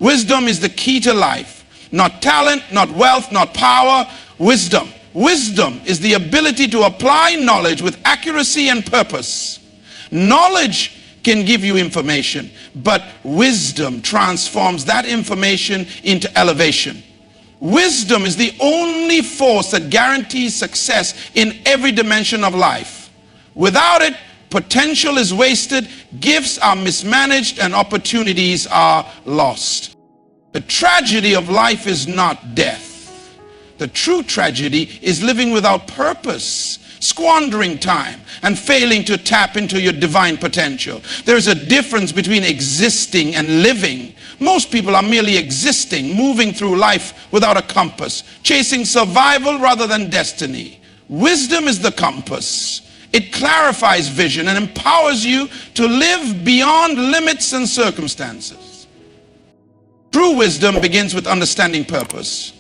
Wisdom is the key to life. Not talent, not wealth, not power. Wisdom. Wisdom is the ability to apply knowledge with accuracy and purpose. Knowledge can give you information, but wisdom transforms that information into elevation. Wisdom is the only force that guarantees success in every dimension of life. Without it, potential is wasted, gifts are mismanaged, and opportunities are lost. The tragedy of life is not death. The true tragedy is living without purpose, squandering time, and failing to tap into your divine potential. There's a difference between existing and living. Most people are merely existing, moving through life without a compass, chasing survival rather than destiny. Wisdom is the compass. It clarifies vision and empowers you to live beyond limits and circumstances. True wisdom begins with understanding purpose,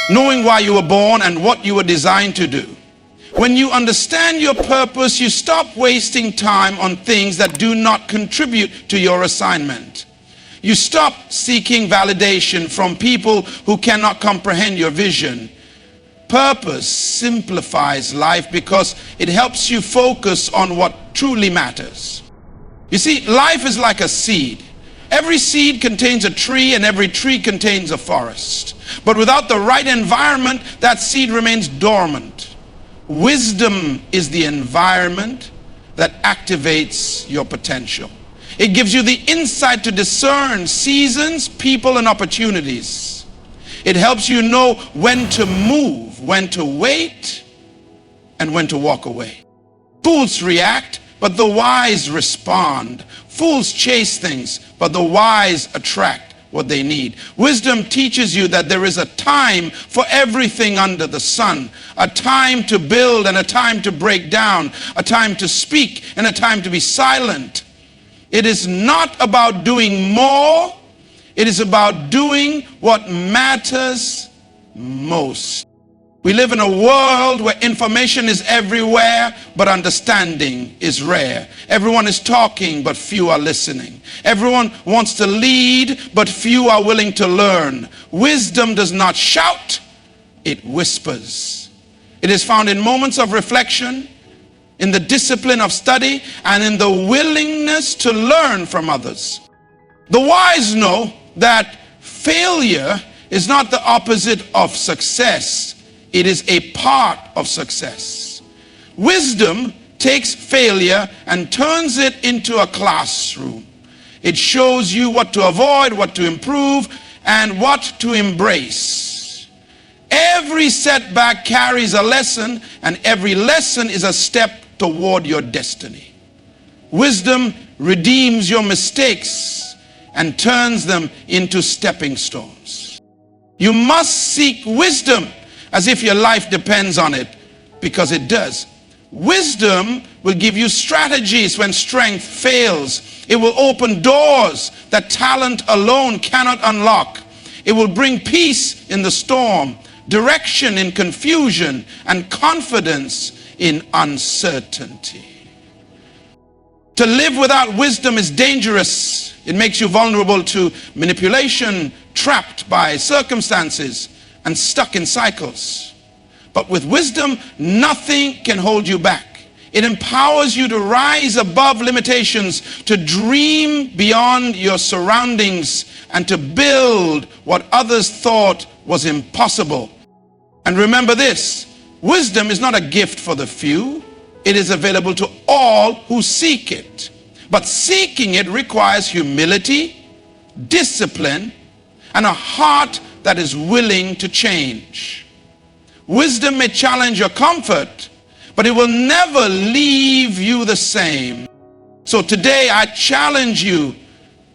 knowing why you were born and what you were designed to do. When you understand your purpose, you stop wasting time on things that do not contribute to your assignment. You stop seeking validation from people who cannot comprehend your vision. Purpose simplifies life because it helps you focus on what truly matters. You see, life is like a seed. Every seed contains a tree, and every tree contains a forest. But without the right environment, that seed remains dormant. Wisdom is the environment that activates your potential. It gives you the insight to discern seasons, people, and opportunities. It helps you know when to move, when to wait, and when to walk away. Fools react, but the wise respond. Fools chase things, but the wise attract what they need. Wisdom teaches you that there is a time for everything under the sun. A time to build and a time to break down. A time to speak and a time to be silent. It is not about doing more. It is about doing what matters most. We live in a world where information is everywhere, but understanding is rare. Everyone is talking, but few are listening. Everyone wants to lead, but few are willing to learn. Wisdom does not shout, it whispers. It is found in moments of reflection, in the discipline of study, and in the willingness to learn from others. The wise know that failure is not the opposite of success. It is a part of success. Wisdom takes failure and turns it into a classroom. It shows you what to avoid, what to improve, and what to embrace. Every setback carries a lesson, and every lesson is a step toward your destiny. Wisdom redeems your mistakes and turns them into stepping stones. You must seek wisdom as if your life depends on it, because it does. Wisdom will give you strategies when strength fails. It will open doors that talent alone cannot unlock. It will bring peace in the storm, direction in confusion, and confidence in uncertainty. To live without wisdom is dangerous. It makes you vulnerable to manipulation, trapped by circumstances, and stuck in cycles. But with wisdom, nothing can hold you back. It empowers you to rise above limitations, to dream beyond your surroundings, and to build what others thought was impossible. And remember this, wisdom is not a gift for the few. It is available to all who seek it. But seeking it requires humility, discipline, and a heart that is willing to change. Wisdom may challenge your comfort, but it will never leave you the same. So today I challenge you,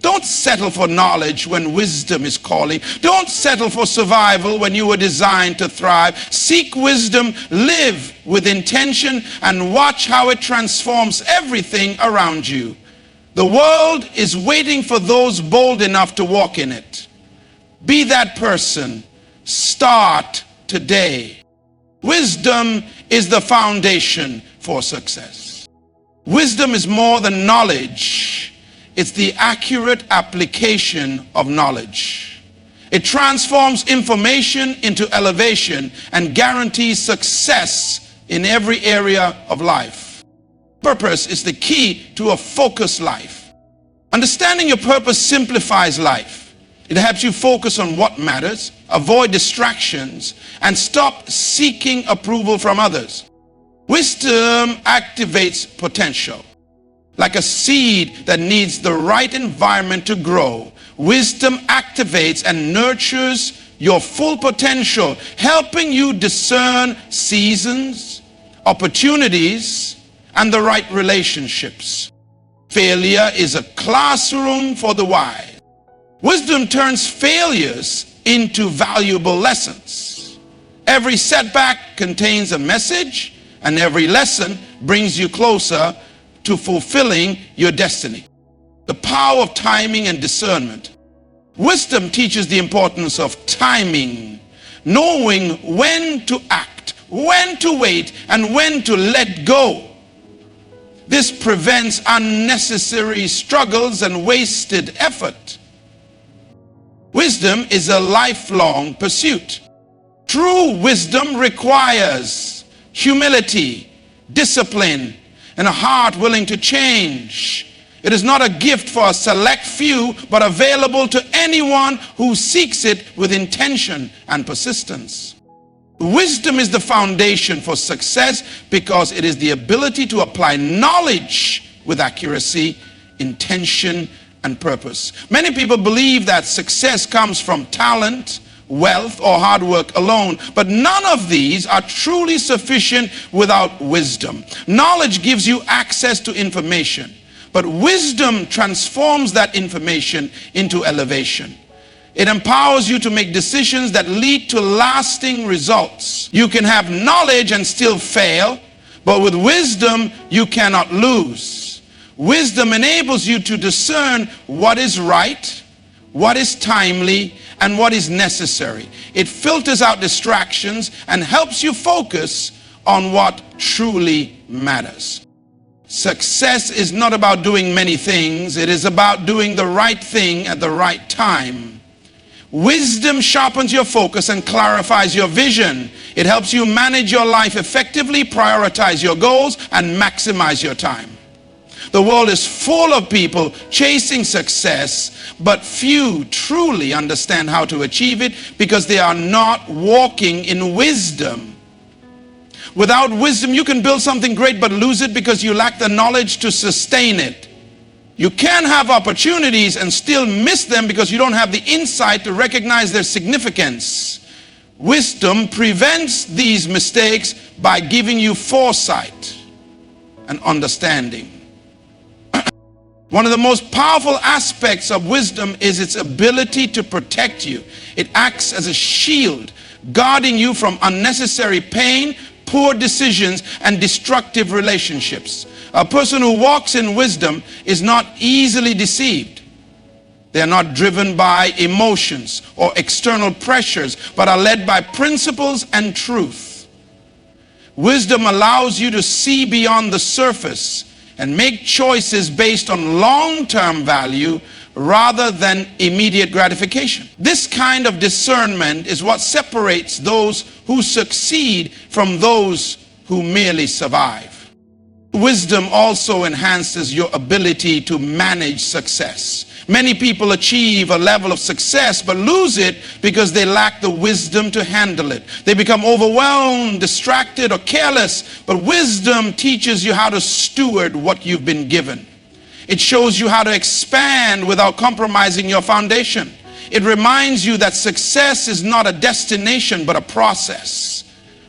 don't settle for knowledge when wisdom is calling. Don't settle for survival when you were designed to thrive. Seek wisdom, live with intention, and watch how it transforms everything around you. The world is waiting for those bold enough to walk in it. Be that person. Start today. Wisdom is the foundation for success. Wisdom is more than knowledge. It's the accurate application of knowledge. It transforms information into elevation and guarantees success in every area of life. Purpose is the key to a focused life. Understanding your purpose simplifies life. It helps you focus on what matters, avoid distractions, and stop seeking approval from others. Wisdom activates potential. Like a seed that needs the right environment to grow, wisdom activates and nurtures your full potential, helping you discern seasons, opportunities, and the right relationships. Failure is a classroom for the wise. Wisdom turns failures into valuable lessons. Every setback contains a message, and every lesson brings you closer to fulfilling your destiny. The power of timing and discernment. Wisdom teaches the importance of timing, knowing when to act, when to wait, and when to let go. This prevents unnecessary struggles and wasted effort. Wisdom is a lifelong pursuit. True wisdom requires humility, discipline, and a heart willing to change. It is not a gift for a select few, but available to anyone who seeks it with intention and persistence. Wisdom is the foundation for success because it is the ability to apply knowledge with accuracy, intention, and purpose. Many people believe that success comes from talent, wealth, or hard work alone, but none of these are truly sufficient without wisdom. Knowledge gives you access to information, but wisdom transforms that information into elevation. It empowers you to make decisions that lead to lasting results. You can have knowledge and still fail, but with wisdom you cannot lose. Wisdom enables you to discern what is right, what is timely, and what is necessary. It filters out distractions and helps you focus on what truly matters. Success is not about doing many things. It is about doing the right thing at the right time. Wisdom sharpens your focus and clarifies your vision. It helps you manage your life effectively, prioritize your goals, and maximize your time. The world is full of people chasing success, but few truly understand how to achieve it because they are not walking in wisdom. Without wisdom, you can build something great but lose it because you lack the knowledge to sustain it. You can have opportunities and still miss them because you don't have the insight to recognize their significance. Wisdom prevents these mistakes by giving you foresight and understanding. One of the most powerful aspects of wisdom is its ability to protect you. It acts as a shield, guarding you from unnecessary pain, poor decisions, and destructive relationships. A person who walks in wisdom is not easily deceived. They are not driven by emotions or external pressures, but are led by principles and truth. Wisdom allows you to see beyond the surface and make choices based on long-term value rather than immediate gratification. This kind of discernment is what separates those who succeed from those who merely survive. Wisdom also enhances your ability to manage success. Many people achieve a level of success but lose it because they lack the wisdom to handle it. They become overwhelmed, distracted, or careless, but wisdom teaches you how to steward what you've been given. It shows you how to expand without compromising your foundation. It reminds you that success is not a destination but a process,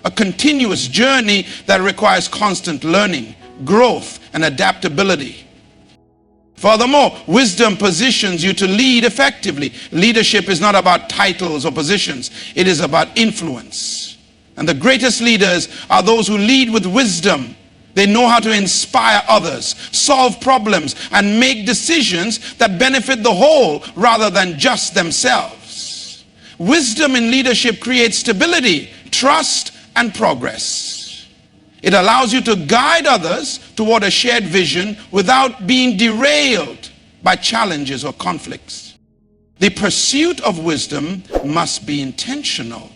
a continuous journey that requires constant learning, growth, and adaptability. Furthermore, wisdom positions you to lead effectively. Leadership is not about titles or positions. It is about influence. And the greatest leaders are those who lead with wisdom. They know how to inspire others, solve problems, and make decisions that benefit the whole rather than just themselves. Wisdom in leadership creates stability, trust, and progress. It allows you to guide others toward a shared vision without being derailed by challenges or conflicts. The pursuit of wisdom must be intentional.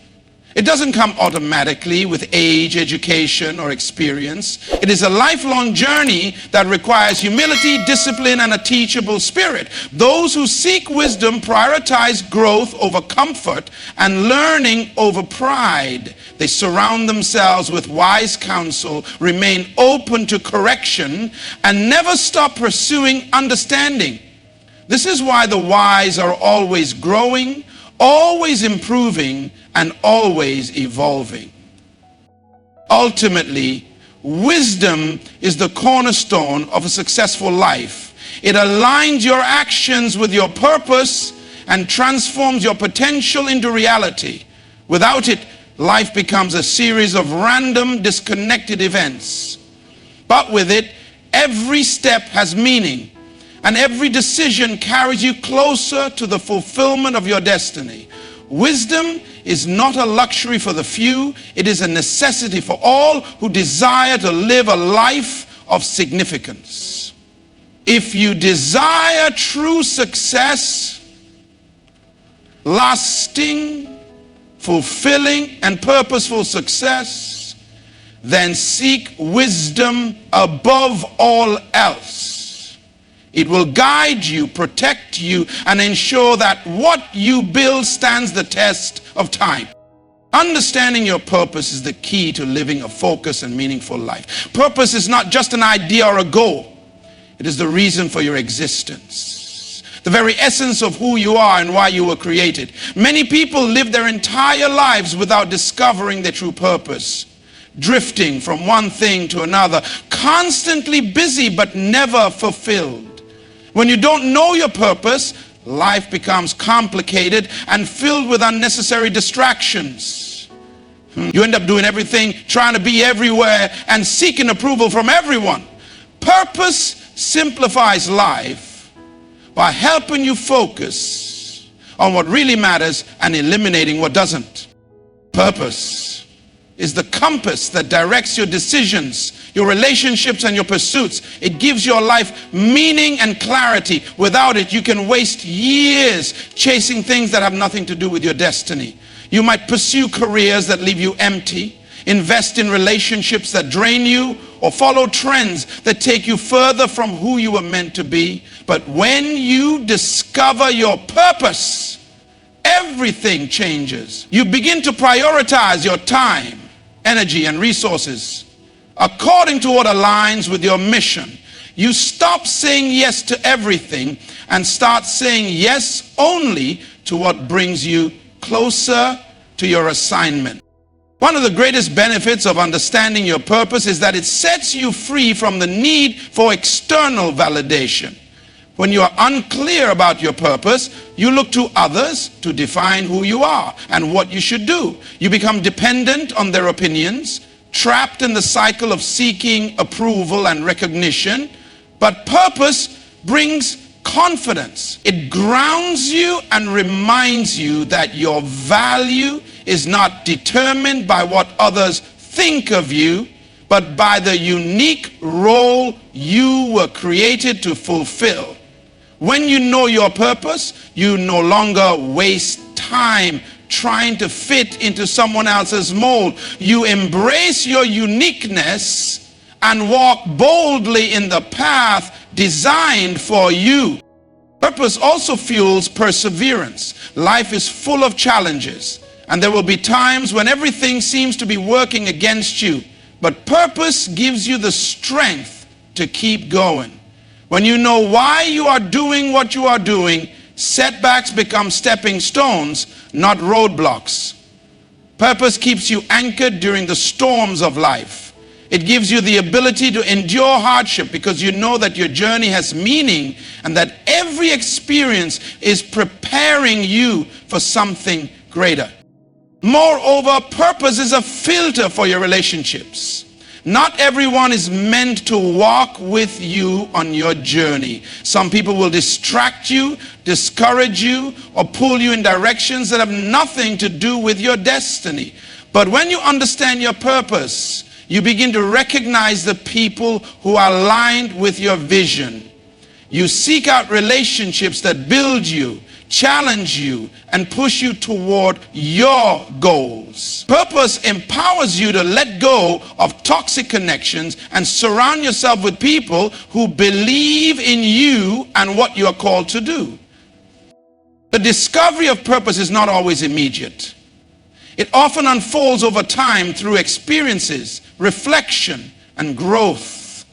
It doesn't come automatically with age, education, or experience. It is a lifelong journey that requires humility, discipline, and a teachable spirit. Those who seek wisdom prioritize growth over comfort and learning over pride. They surround themselves with wise counsel, remain open to correction, and never stop pursuing understanding. This is why the wise are always growing, always improving, and always evolving. Ultimately, wisdom is the cornerstone of a successful life. It aligns your actions with your purpose and transforms your potential into reality. Without it, life becomes a series of random, disconnected events. But with it, every step has meaning, and every decision carries you closer to the fulfillment of your destiny. Wisdom is not a luxury for the few. It is a necessity for all who desire to live a life of significance. If you desire true success, lasting, fulfilling, and purposeful success, then seek wisdom above all else. It will guide you, protect you, and ensure that what you build stands the test of time. Understanding your purpose is the key to living a focused and meaningful life. Purpose is not just an idea or a goal. It is the reason for your existence, the very essence of who you are and why you were created. Many people live their entire lives without discovering their true purpose, drifting from one thing to another, constantly busy but never fulfilled. When you don't know your purpose, life becomes complicated and filled with unnecessary distractions. You end up doing everything, trying to be everywhere, and seeking approval from everyone. Purpose simplifies life by helping you focus on what really matters and eliminating what doesn't. Purpose is the compass that directs your decisions, your relationships, and your pursuits. It gives your life meaning and clarity. Without it, you can waste years chasing things that have nothing to do with your destiny. You might pursue careers that leave you empty, invest in relationships that drain you, or follow trends that take you further from who you were meant to be. But when you discover your purpose, everything changes. You begin to prioritize your time, energy, and resources according to what aligns with your mission. You stop saying yes to everything and start saying yes only to what brings you closer to your assignment. One of the greatest benefits of understanding your purpose is that it sets you free from the need for external validation. When you are unclear about your purpose, you look to others to define who you are and what you should do. You become dependent on their opinions, trapped in the cycle of seeking approval and recognition. But purpose brings confidence. It grounds you and reminds you that your value is not determined by what others think of you, but by the unique role you were created to fulfill. When you know your purpose, you no longer waste time trying to fit into someone else's mold. You embrace your uniqueness and walk boldly in the path designed for you. Purpose also fuels perseverance. Life is full of challenges, and there will be times when everything seems to be working against you. But purpose gives you the strength to keep going. When you know why you are doing what you are doing, setbacks become stepping stones, not roadblocks. Purpose keeps you anchored during the storms of life. It gives you the ability to endure hardship because you know that your journey has meaning and that every experience is preparing you for something greater. Moreover, purpose is a filter for your relationships. Not everyone is meant to walk with you on your journey. Some people will distract you, discourage you, or pull you in directions that have nothing to do with your destiny. But when you understand your purpose, you begin to recognize the people who are aligned with your vision. You seek out relationships that build you, challenge you, and push you toward your goals. Purpose empowers you to let go of toxic connections and surround yourself with people who believe in you and what you are called to do. The discovery of purpose is not always immediate. It often unfolds over time through experiences, reflection, and growth.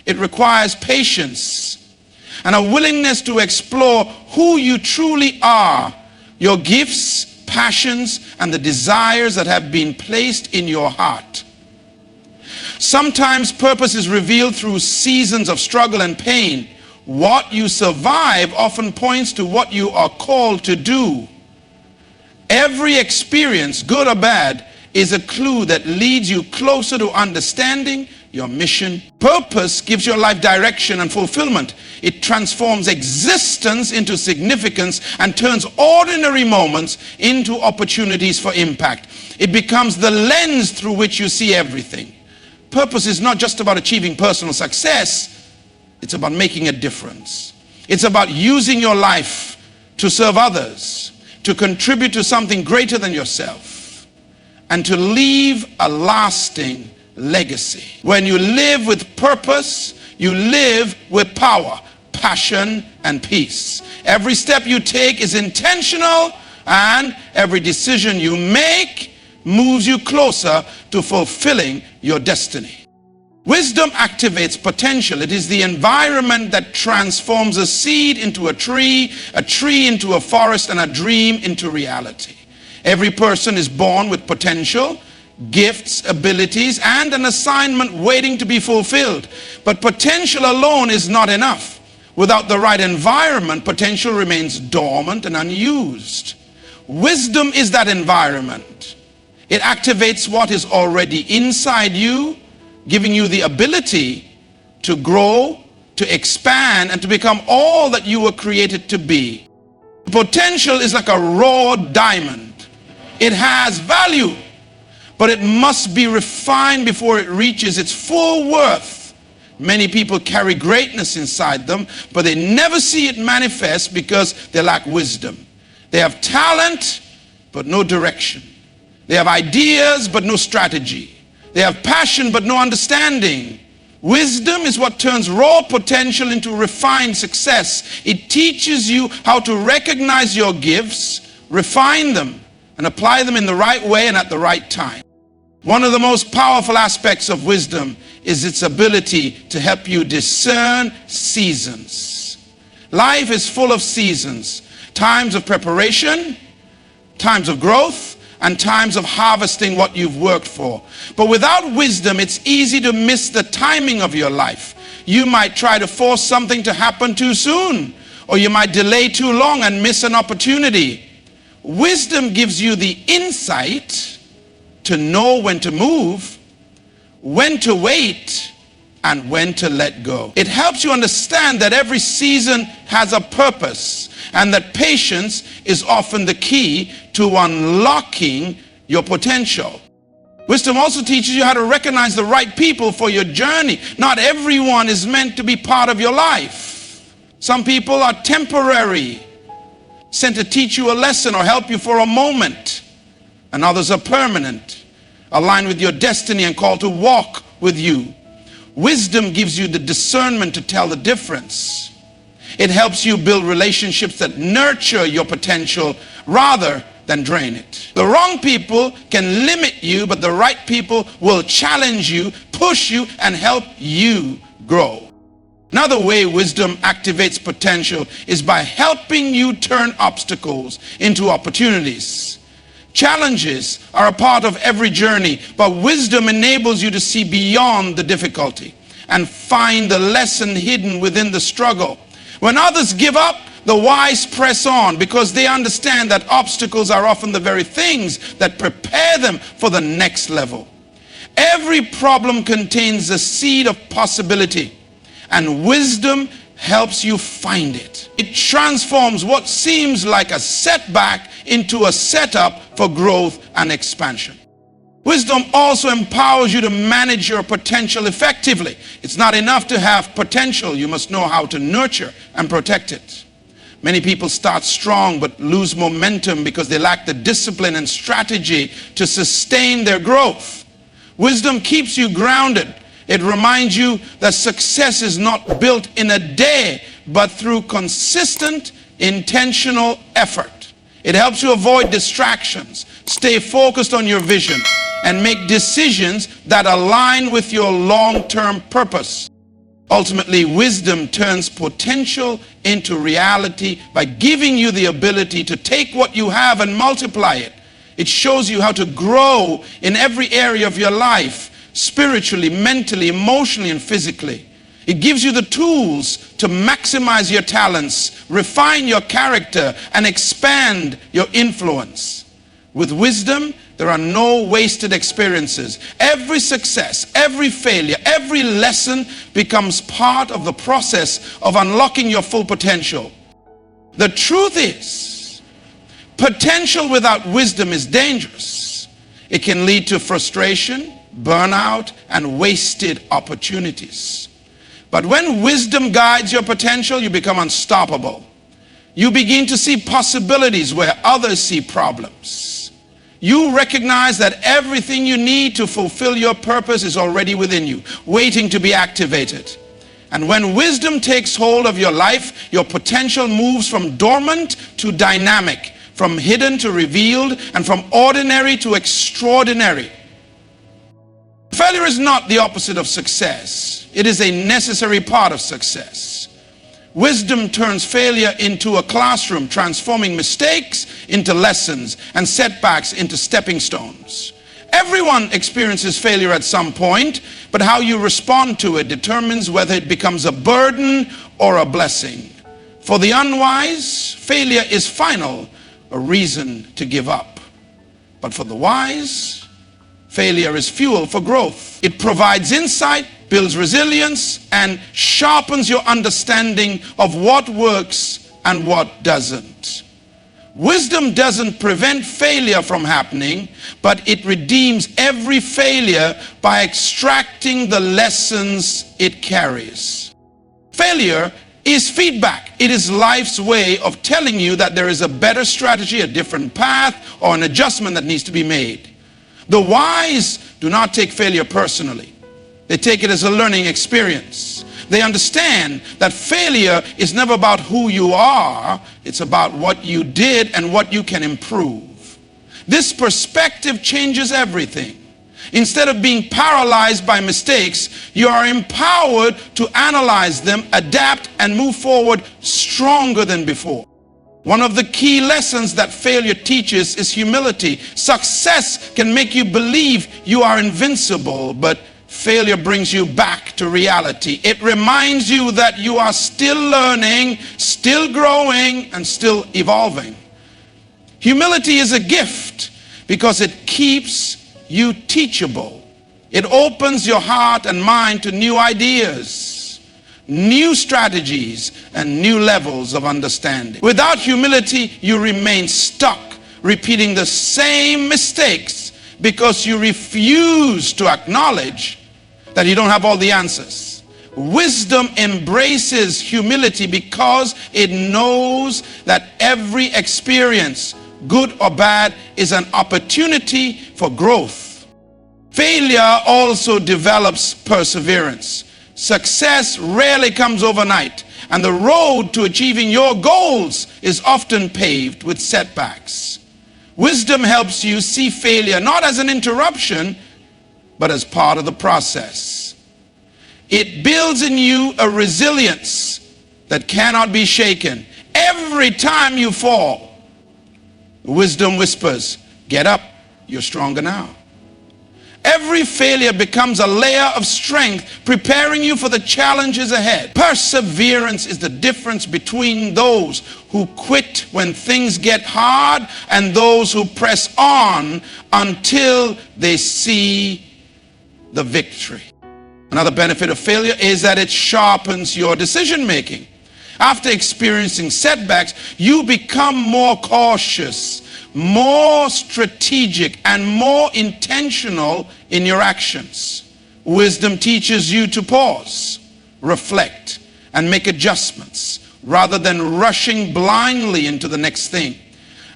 It requires patience and a willingness to explore who you truly are, your gifts, passions, and the desires that have been placed in your heart. Sometimes purpose is revealed through seasons of struggle and pain. What you survive often points to what you are called to do. Every experience, good or bad, is a clue that leads you closer to understanding your mission. Purpose gives your life direction and fulfillment. It transforms existence into significance and turns ordinary moments into opportunities for impact. It becomes the lens through which you see everything. Purpose is not just about achieving personal success. It's about making a difference. It's about using your life to serve others, to contribute to something greater than yourself, and to leave a lasting legacy. When you live with purpose, you live with power, passion, and peace. Every step you take is intentional, and every decision you make moves you closer to fulfilling your destiny. Wisdom activates potential. It is the environment that transforms a seed into a tree into a forest, and a dream into reality. Every person is born with potential, gifts, abilities, and an assignment waiting to be fulfilled. But potential alone is not enough. Without the right environment, potential remains dormant and unused. Wisdom is that environment. It activates what is already inside you, giving you the ability to grow, to expand, and to become all that you were created to be. Potential is like a raw diamond. It has value, but it must be refined before it reaches its full worth. Many people carry greatness inside them, but they never see it manifest because they lack wisdom. They have talent, but no direction. They have ideas, but no strategy. They have passion, but no understanding. Wisdom is what turns raw potential into refined success. It teaches you how to recognize your gifts, refine them, and apply them in the right way and at the right time. One of the most powerful aspects of wisdom is its ability to help you discern seasons. Life is full of seasons, times of preparation, times of growth, and times of harvesting what you've worked for. But without wisdom, it's easy to miss the timing of your life. You might try to force something to happen too soon, or you might delay too long and miss an opportunity. Wisdom gives you the insight to know when to move, when to wait, and when to let go. It helps you understand that every season has a purpose, and that patience is often the key to unlocking your potential. Wisdom also teaches you how to recognize the right people for your journey. Not everyone is meant to be part of your life. Some people are temporary, sent to teach you a lesson or help you for a moment, and others are permanent, aligned with your destiny and called to walk with you. Wisdom gives you the discernment to tell the difference. It helps you build relationships that nurture your potential rather than drain it. The wrong people can limit you, but the right people will challenge you, push you, and help you grow. Another way wisdom activates potential is by helping you turn obstacles into opportunities. Challenges are a part of every journey, but wisdom enables you to see beyond the difficulty and find the lesson hidden within the struggle. When others give up, the wise press on because they understand that obstacles are often the very things that prepare them for the next level. Every problem contains a seed of possibility, and wisdom helps you find it. It transforms what seems like a setback into a setup for growth and expansion. Wisdom also empowers you to manage your potential effectively. It's not enough to have potential. You must know how to nurture and protect it. Many people start strong but lose momentum because they lack the discipline and strategy to sustain their growth. Wisdom keeps you grounded. It reminds you that success is not built in a day, but through consistent, intentional effort. It helps you avoid distractions, stay focused on your vision, and make decisions that align with your long-term purpose. Ultimately, wisdom turns potential into reality by giving you the ability to take what you have and multiply it. It shows you how to grow in every area of your life, spiritually, mentally, emotionally, and physically. It gives you the tools to maximize your talents, refine your character, and expand your influence. With wisdom, there are no wasted experiences. Every success, every failure, every lesson becomes part of the process of unlocking your full potential. The truth is, potential without wisdom is dangerous. It can lead to frustration, burnout, and wasted opportunities. But when wisdom guides your potential, you become unstoppable. You begin to see possibilities where others see problems. You recognize that everything you need to fulfill your purpose is already within you, waiting to be activated. And when wisdom takes hold of your life, your potential moves from dormant to dynamic, from hidden to revealed, and from ordinary to extraordinary. Failure is not the opposite of success. It is a necessary part of success. Wisdom turns failure into a classroom, transforming mistakes into lessons and setbacks into stepping stones. Everyone experiences failure at some point, but how you respond to it determines whether it becomes a burden or a blessing. For the unwise, failure is final, a reason to give up. But for the wise, failure is fuel for growth. It provides insight, builds resilience, and sharpens your understanding of what works and what doesn't. Wisdom doesn't prevent failure from happening, but it redeems every failure by extracting the lessons it carries. Failure is feedback. It is life's way of telling you that there is a better strategy, a different path, or an adjustment that needs to be made. The wise do not take failure personally. They take it as a learning experience. They understand that failure is never about who you are. It's about what you did and what you can improve. This perspective changes everything. Instead of being paralyzed by mistakes, you are empowered to analyze them, adapt, and move forward stronger than before. One of the key lessons that failure teaches is humility. Success can make you believe you are invincible, but failure brings you back to reality. It reminds you that you are still learning, still growing, and still evolving. Humility is a gift because it keeps you teachable. It opens your heart and mind to new ideas, new strategies, and new levels of understanding. Without humility, you remain stuck, repeating the same mistakes because you refuse to acknowledge that you don't have all the answers. Wisdom embraces humility because it knows that every experience, good or bad, is an opportunity for growth. Failure also develops perseverance. Success rarely comes overnight, and the road to achieving your goals is often paved with setbacks. Wisdom helps you see failure not as an interruption, but as part of the process. It builds in you a resilience that cannot be shaken. Every time you fall, wisdom whispers, "Get up, you're stronger now." Every failure becomes a layer of strength, preparing you for the challenges ahead. Perseverance is the difference between those who quit when things get hard and those who press on until they see the victory. Another benefit of failure is that it sharpens your decision making. After experiencing setbacks, you become more cautious, more strategic, and more intentional in your actions. Wisdom teaches you to pause, reflect, and make adjustments rather than rushing blindly into the next thing.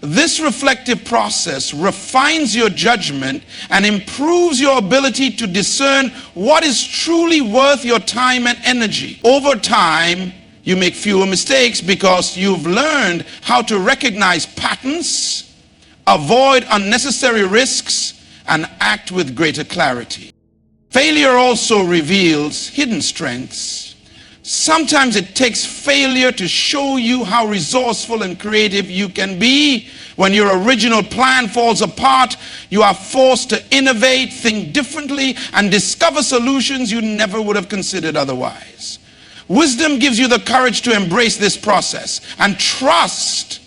This reflective process refines your judgment and improves your ability to discern what is truly worth your time and energy. Over time, you make fewer mistakes because you've learned how to recognize patterns, avoid unnecessary risks, and act with greater clarity. Failure also reveals hidden strengths. Sometimes it takes failure to show you how resourceful and creative you can be. When your original plan falls apart, you are forced to innovate, think differently, and discover solutions you never would have considered otherwise. Wisdom gives you the courage to embrace this process and trust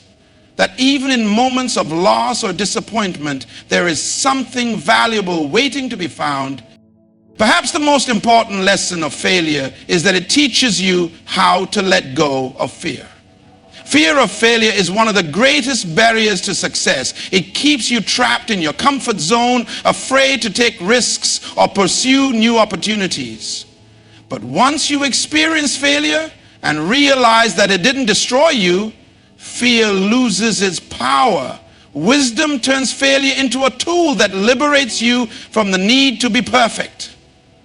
that even in moments of loss or disappointment, there is something valuable waiting to be found. Perhaps the most important lesson of failure is that it teaches you how to let go of fear. Fear of failure is one of the greatest barriers to success. It keeps you trapped in your comfort zone, afraid to take risks or pursue new opportunities. But once you experience failure and realize that it didn't destroy you, fear loses its power. Wisdom turns failure into a tool that liberates you from the need to be perfect.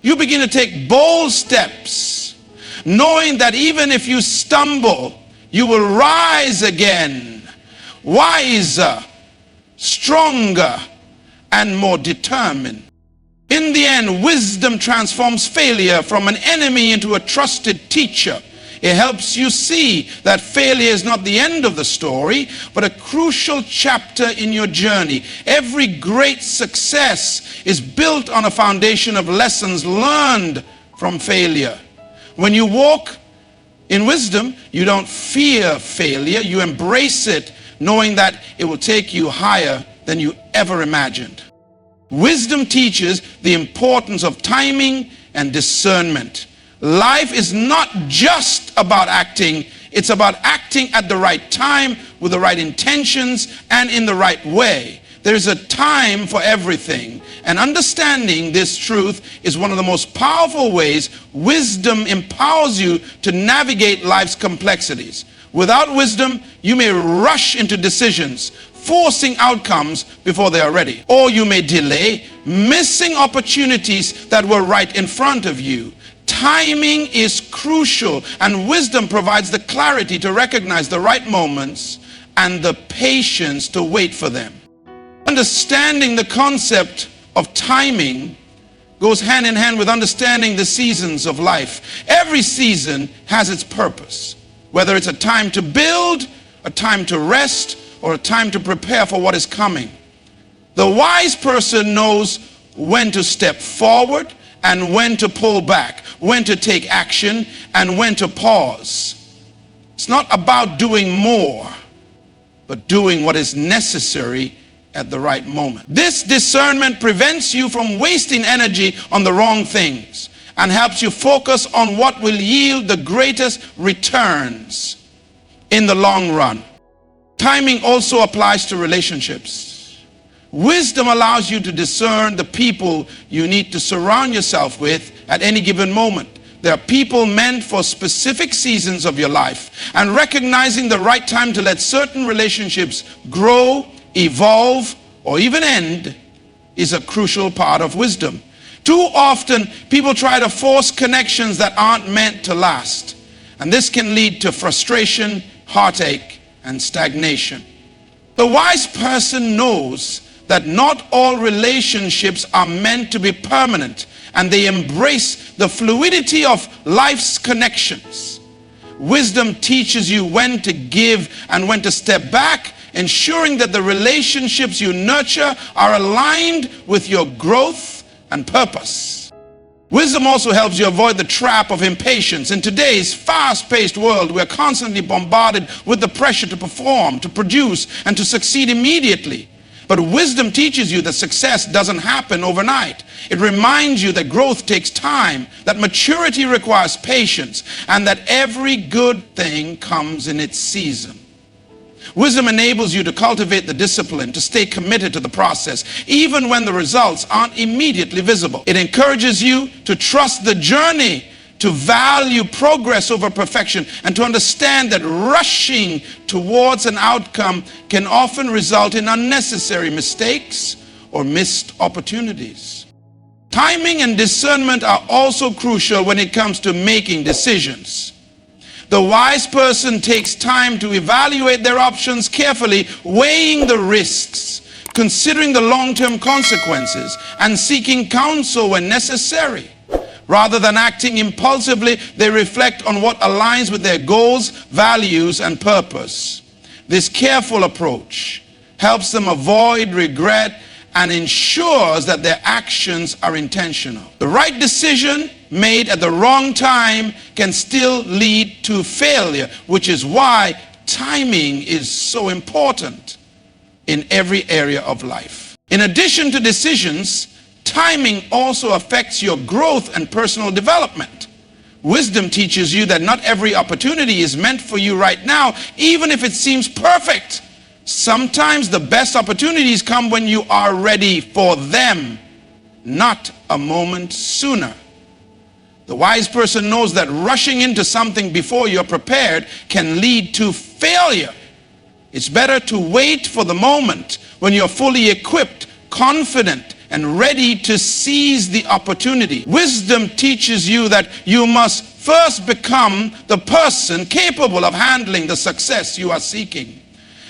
You begin to take bold steps, knowing that even if you stumble, you will rise again, wiser, stronger, and more determined. In the end, wisdom transforms failure from an enemy into a trusted teacher. It helps you see that failure is not the end of the story, but a crucial chapter in your journey. Every great success is built on a foundation of lessons learned from failure. When you walk in wisdom, you don't fear failure. You embrace it, knowing that it will take you higher than you ever imagined. Wisdom teaches the importance of timing and discernment. Life is not just about acting, it's about acting at the right time, with the right intentions, and in the right way. There is a time for everything, and understanding this truth is one of the most powerful ways wisdom empowers you to navigate life's complexities. Without wisdom, you may rush into decisions, forcing outcomes before they are ready. Or you may delay, missing opportunities that were right in front of you. Timing is crucial, and wisdom provides the clarity to recognize the right moments and the patience to wait for them. Understanding the concept of timing goes hand in hand with understanding the seasons of life. Every season has its purpose, whether it's a time to build, a time to rest, or a time to prepare for what is coming. The wise person knows when to step forward and when to pull back, when to take action and when to pause. It's not about doing more, but doing what is necessary at the right moment. This discernment prevents you from wasting energy on the wrong things and helps you focus on what will yield the greatest returns in the long run. Timing also applies to relationships. Wisdom allows you to discern the people you need to surround yourself with at any given moment. There are people meant for specific seasons of your life, and recognizing the right time to let certain relationships grow, evolve, or even end is a crucial part of wisdom. Too often, people try to force connections that aren't meant to last, and this can lead to frustration, heartache, and stagnation. The wise person knows that not all relationships are meant to be permanent, and they embrace the fluidity of life's connections. Wisdom teaches you when to give and when to step back, ensuring that the relationships you nurture are aligned with your growth and purpose. Wisdom also helps you avoid the trap of impatience. In today's fast-paced world, we're constantly bombarded with the pressure to perform, to produce, and to succeed immediately. But wisdom teaches you that success doesn't happen overnight. It reminds you that growth takes time, that maturity requires patience, and that every good thing comes in its season. Wisdom enables you to cultivate the discipline, to stay committed to the process, even when the results aren't immediately visible. It encourages you to trust the journey, to value progress over perfection, and to understand that rushing towards an outcome can often result in unnecessary mistakes or missed opportunities. Timing and discernment are also crucial when it comes to making decisions. The wise person takes time to evaluate their options carefully, weighing the risks, considering the long-term consequences, and seeking counsel when necessary. Rather than acting impulsively, they reflect on what aligns with their goals, values, and purpose. This careful approach helps them avoid regret and ensures that their actions are intentional. The right decision made at the wrong time can still lead to failure, which is why timing is so important in every area of life. In addition to decisions, timing also affects your growth and personal development. Wisdom teaches you that not every opportunity is meant for you right now, even if it seems perfect. Sometimes the best opportunities come when you are ready for them, not a moment sooner. The wise person knows that rushing into something before you're prepared can lead to failure. It's better to wait for the moment when you're fully equipped, confident, and ready to seize the opportunity. Wisdom teaches you that you must first become the person capable of handling the success you are seeking.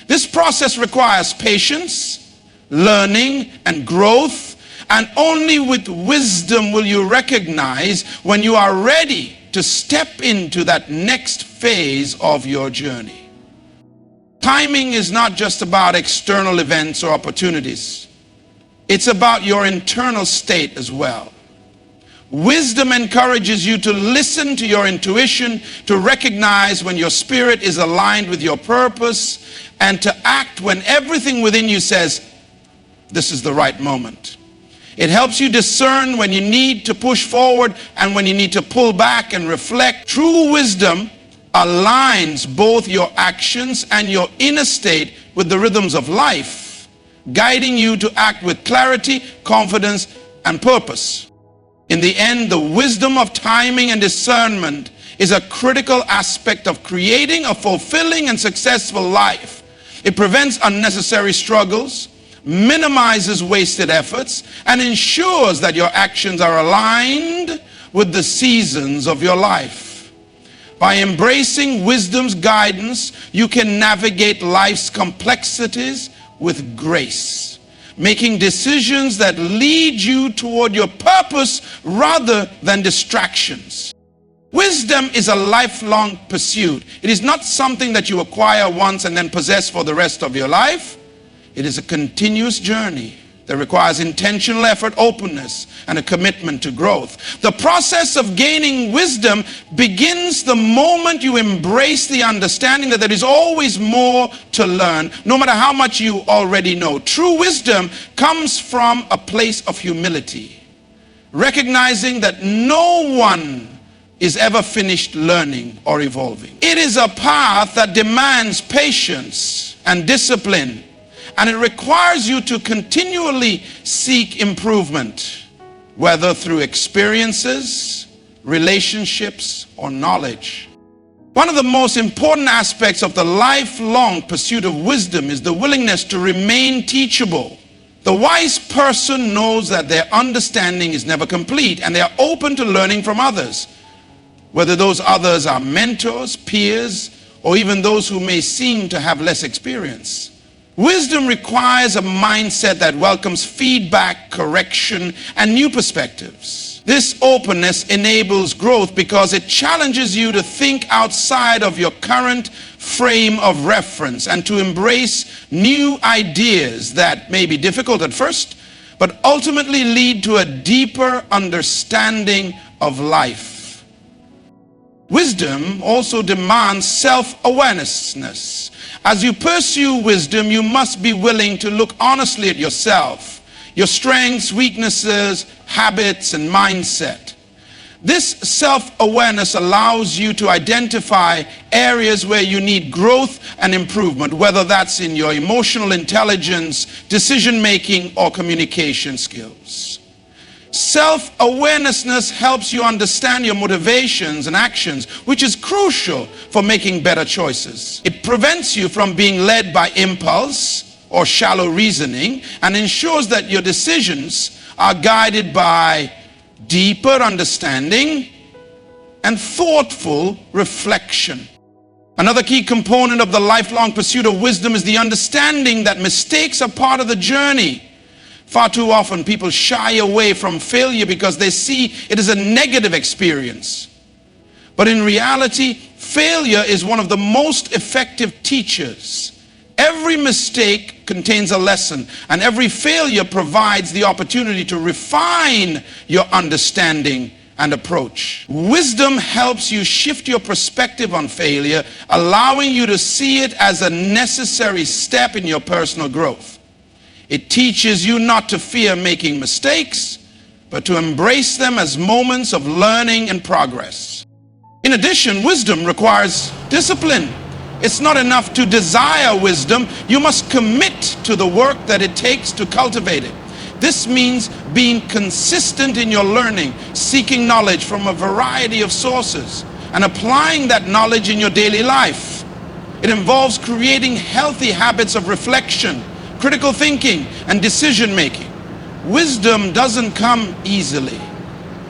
This process requires patience, learning, and growth, and only with wisdom will you recognize when you are ready to step into that next phase of your journey. Timing is not just about external events or opportunities. It's about your internal state as well. Wisdom encourages you to listen to your intuition, to recognize when your spirit is aligned with your purpose, and to act when everything within you says, this is the right moment. It helps you discern when you need to push forward and when you need to pull back and reflect. True wisdom aligns both your actions and your inner state with the rhythms of life, guiding you to act with clarity, confidence, and purpose. In the end, the wisdom of timing and discernment is a critical aspect of creating a fulfilling and successful life. It prevents unnecessary struggles, minimizes wasted efforts, and ensures that your actions are aligned with the seasons of your life. By embracing wisdom's guidance, you can navigate life's complexities with grace, making decisions that lead you toward your purpose rather than distractions. Wisdom is a lifelong pursuit. It is not something that you acquire once and then possess for the rest of your life. It is a continuous journey that requires intentional effort, openness, and a commitment to growth. The process of gaining wisdom begins the moment you embrace the understanding that there is always more to learn, no matter how much you already know. True wisdom comes from a place of humility, recognizing that no one is ever finished learning or evolving. It is a path that demands patience and discipline, and it requires you to continually seek improvement, whether through experiences, relationships, or knowledge. One of the most important aspects of the lifelong pursuit of wisdom is the willingness to remain teachable. The wise person knows that their understanding is never complete, and they are open to learning from others, whether those others are mentors, peers, or even those who may seem to have less experience. Wisdom requires a mindset that welcomes feedback, correction, and new perspectives. This openness enables growth because it challenges you to think outside of your current frame of reference and to embrace new ideas that may be difficult at first, but ultimately lead to a deeper understanding of life. Wisdom also demands self-awareness. As you pursue wisdom, you must be willing to look honestly at yourself, your strengths, weaknesses, habits, and mindset. This self-awareness allows you to identify areas where you need growth and improvement, whether that's in your emotional intelligence, decision-making, or communication skills. Self-awareness helps you understand your motivations and actions, which is crucial for making better choices. It prevents you from being led by impulse or shallow reasoning and ensures that your decisions are guided by deeper understanding and thoughtful reflection. Another key component of the lifelong pursuit of wisdom is the understanding that mistakes are part of the journey. Far too often people shy away from failure because they see it as a negative experience. But in reality, failure is one of the most effective teachers. Every mistake contains a lesson, and every failure provides the opportunity to refine your understanding and approach. Wisdom helps you shift your perspective on failure, allowing you to see it as a necessary step in your personal growth. It teaches you not to fear making mistakes, but to embrace them as moments of learning and progress. In addition, wisdom requires discipline. It's not enough to desire wisdom. You must commit to the work that it takes to cultivate it. This means being consistent in your learning, seeking knowledge from a variety of sources, and applying that knowledge in your daily life. It involves creating healthy habits of reflection, critical thinking, and decision making. Wisdom doesn't come easily,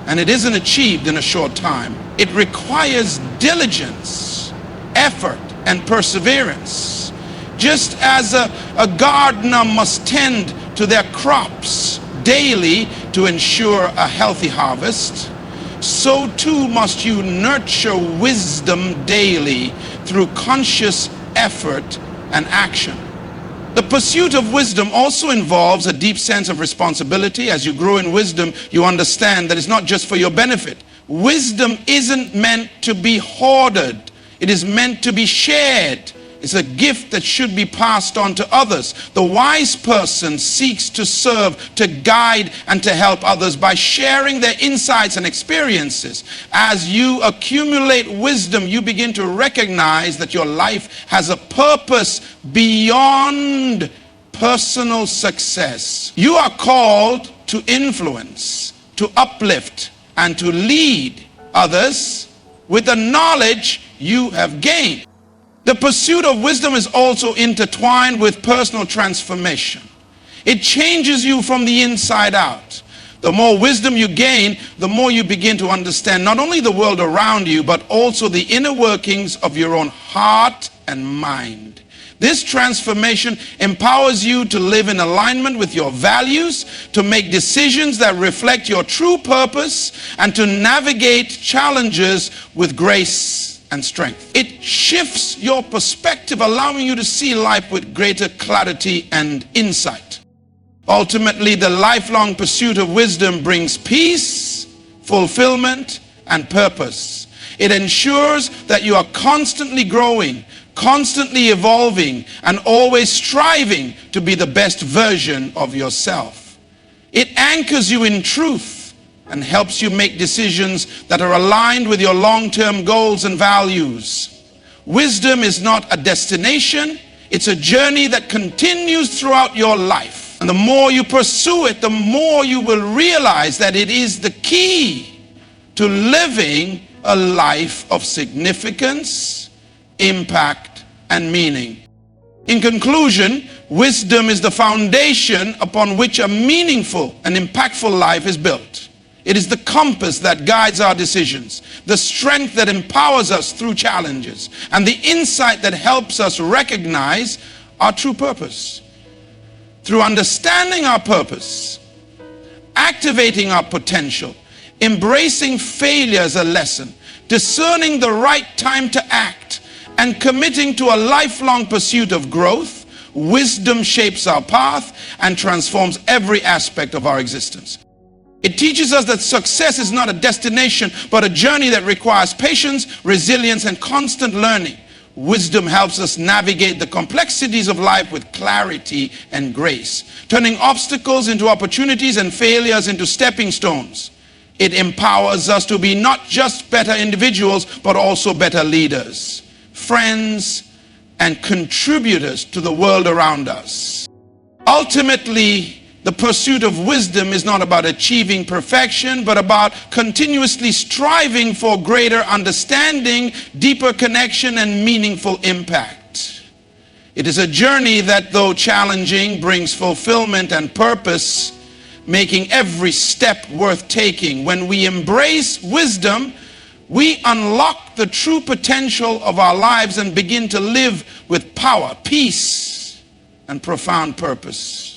and it isn't achieved in a short time. It requires diligence, effort, and perseverance. Just as a gardener must tend to their crops daily to ensure a healthy harvest, so too must you nurture wisdom daily through conscious effort and action. The pursuit of wisdom also involves a deep sense of responsibility. As you grow in wisdom, you understand that it's not just for your benefit. Wisdom isn't meant to be hoarded. It is meant to be shared. It's a gift that should be passed on to others. The wise person seeks to serve, to guide, and to help others by sharing their insights and experiences. As you accumulate wisdom, you begin to recognize that your life has a purpose beyond personal success. You are called to influence, to uplift, and to lead others with the knowledge you have gained. The pursuit of wisdom is also intertwined with personal transformation. It changes you from the inside out. The more wisdom you gain, the more you begin to understand not only the world around you, but also the inner workings of your own heart and mind. This transformation empowers you to live in alignment with your values, to make decisions that reflect your true purpose, and to navigate challenges with grace and strength. It shifts your perspective, allowing you to see life with greater clarity and insight. Ultimately, the lifelong pursuit of wisdom brings peace, fulfillment, and purpose. It ensures that you are constantly growing, constantly evolving, and always striving to be the best version of yourself. It anchors you in truth and helps you make decisions that are aligned with your long-term goals and values. Wisdom is not a destination, it's a journey that continues throughout your life. And the more you pursue it, the more you will realize that it is the key to living a life of significance, impact, and meaning. In conclusion, wisdom is the foundation upon which a meaningful and impactful life is built. It is the compass that guides our decisions, the strength that empowers us through challenges, and the insight that helps us recognize our true purpose. Through understanding our purpose, activating our potential, embracing failure as a lesson, discerning the right time to act, and committing to a lifelong pursuit of growth, wisdom shapes our path and transforms every aspect of our existence. It teaches us that success is not a destination, but a journey that requires patience, resilience, and constant learning. Wisdom helps us navigate the complexities of life with clarity and grace, turning obstacles into opportunities and failures into stepping stones. It empowers us to be not just better individuals, but also better leaders, friends, and contributors to the world around us. Ultimately, the pursuit of wisdom is not about achieving perfection, but about continuously striving for greater understanding, deeper connection, and meaningful impact. It is a journey that, though challenging, brings fulfillment and purpose, making every step worth taking. When we embrace wisdom, we unlock the true potential of our lives and begin to live with power, peace, and profound purpose.